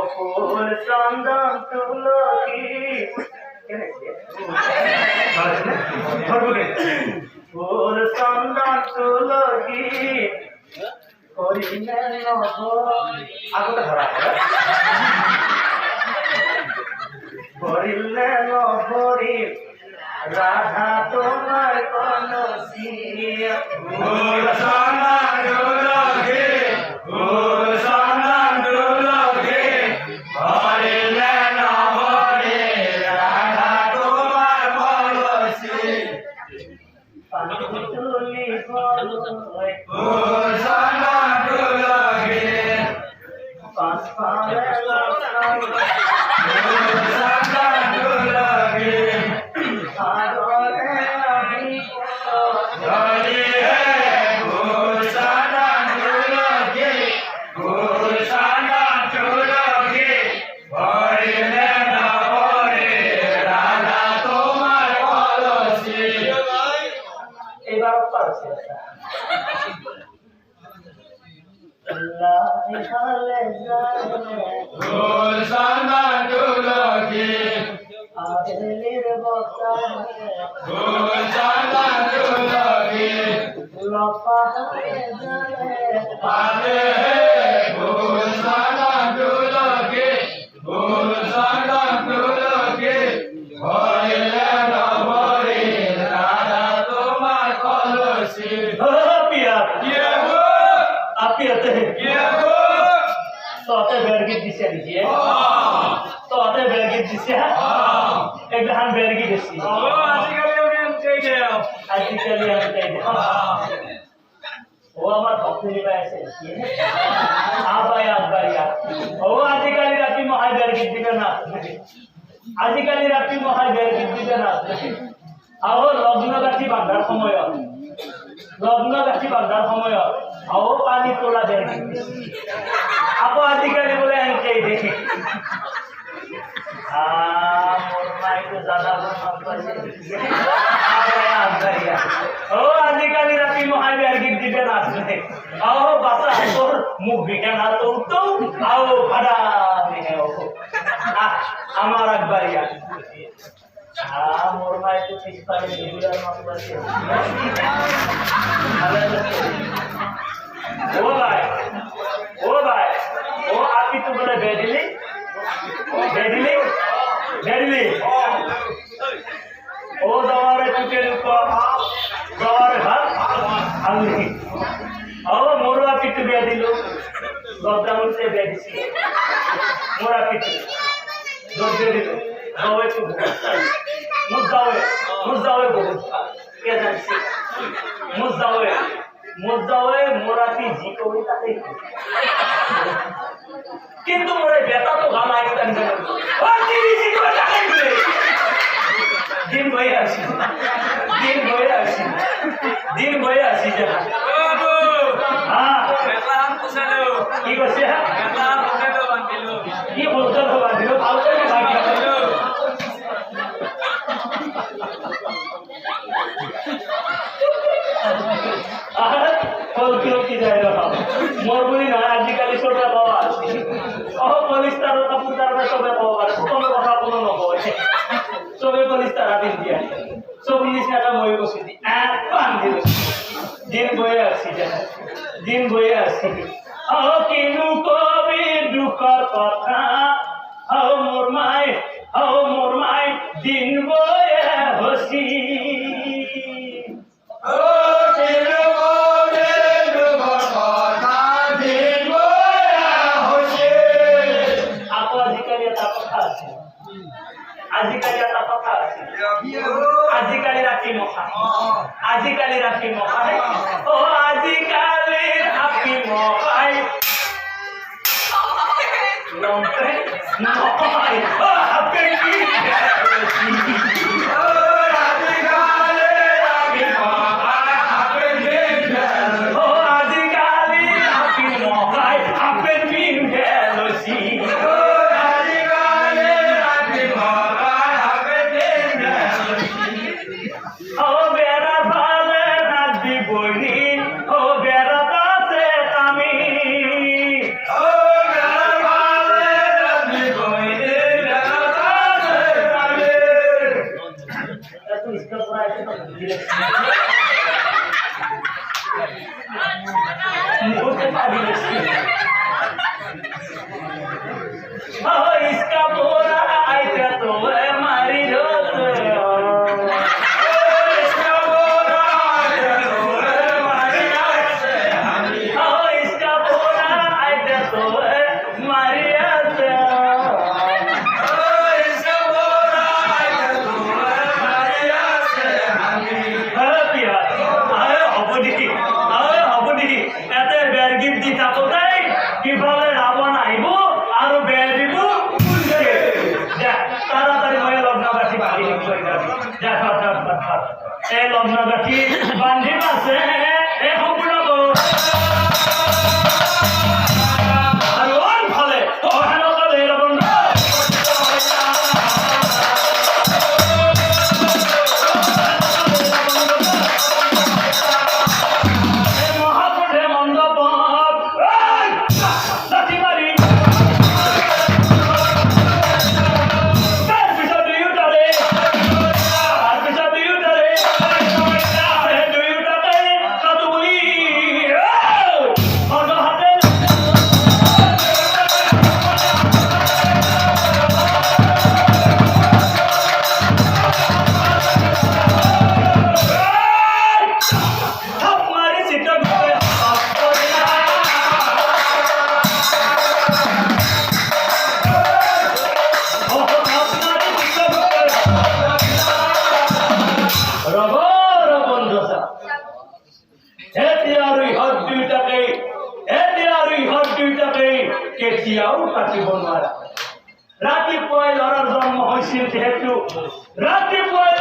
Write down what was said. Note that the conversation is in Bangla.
ফুল চন্দন তুলসী ফুল চন্দন তুলসী করিলে আগতে ধরা করিলে নহরি রাধা তোমার কলসী ফুল চন্দন তুলসী ফুল চন্দন তুলসী করিলে নহরি রাধা তোমার কলসী তুলি ফুল চন্দন তুলসী পাঁচ পারে আজিকালি রাত্রি মহায় বের দিতে না আও লগ্ন গাছি বাঁধার সময় আও পানি তোলা বের আপো আজিকালি বলে আনকেই দেখি আজিকালি রাত্রি মহায় বের দিতে না আও বাসা মুখ ভিটা না তো আও ভাড়া আমার একবারিয়া মোর মাই তো ঠিক পারে রেগুলার মাত্র আছে ও ভাই ও আপনি তো বলে বেদিলি ও দওয়ারে টুকের উপর দওয়ারে ভাত আলনি ও মোর আপনি তো বেদিল গদামন সে বেদিছি মোর আপনি দে দিল দওয়ে তো মুজাওয়ে বহুত কে জানছে মুজাওয়ে মোরাতি জি কই তাতে কিন্তু মোরে বেটা তো গালাই তান জানো ও দিদি জি কই তাতে দিন বই আসি জানা বাবু হ্যাঁ বেটা হাম পুছালো কি কইছে বেটা হাম পুছালো বান্ধিলো কি বলছো বান্ধিলো ভালো করে ভাগি মরবুলি না আজিকালি সবে পাওয়া আছে পলিস্টার কাপড় তারা সবে পাওয়া আছে কোনো কথা কোনো নকয় সবে পলিস্টার দিন দিয়া সব জিনিস একটা মই বসে দি দিন বয়ে আসি কিনু কবি দুঃখর কথা মোর মাই দিন বয়ে হসি আজিকালি রাখি মখাই ও আজিকালি রাখি মখাই লম্পে মখাই ও আপে কি ও আজিকালি রাখি মখাই मुझे पानी इसका बोरा आया तो मारी रोत इसका बोरा आया तो मारी रोत इसका बोरा आया तो मारी रोत इसका बोरा आया तो मारी रोत पिया आए हबडी এতে বেরগিট দি থাকো তাই কিভাবে রাবণ আইব আর বের দিব যা তাড়াতাড়ি হয়ে লগ্নগাঠি বাড়ি যা এই লগ্নগাঠি বান্ধি আছে এই সম্পূর্ণ করো আর ওর ফলে অহেনকালে লবণ রাতি পয় লড়ার জন্ম হয়েছিল যেহেতু রাতি পয়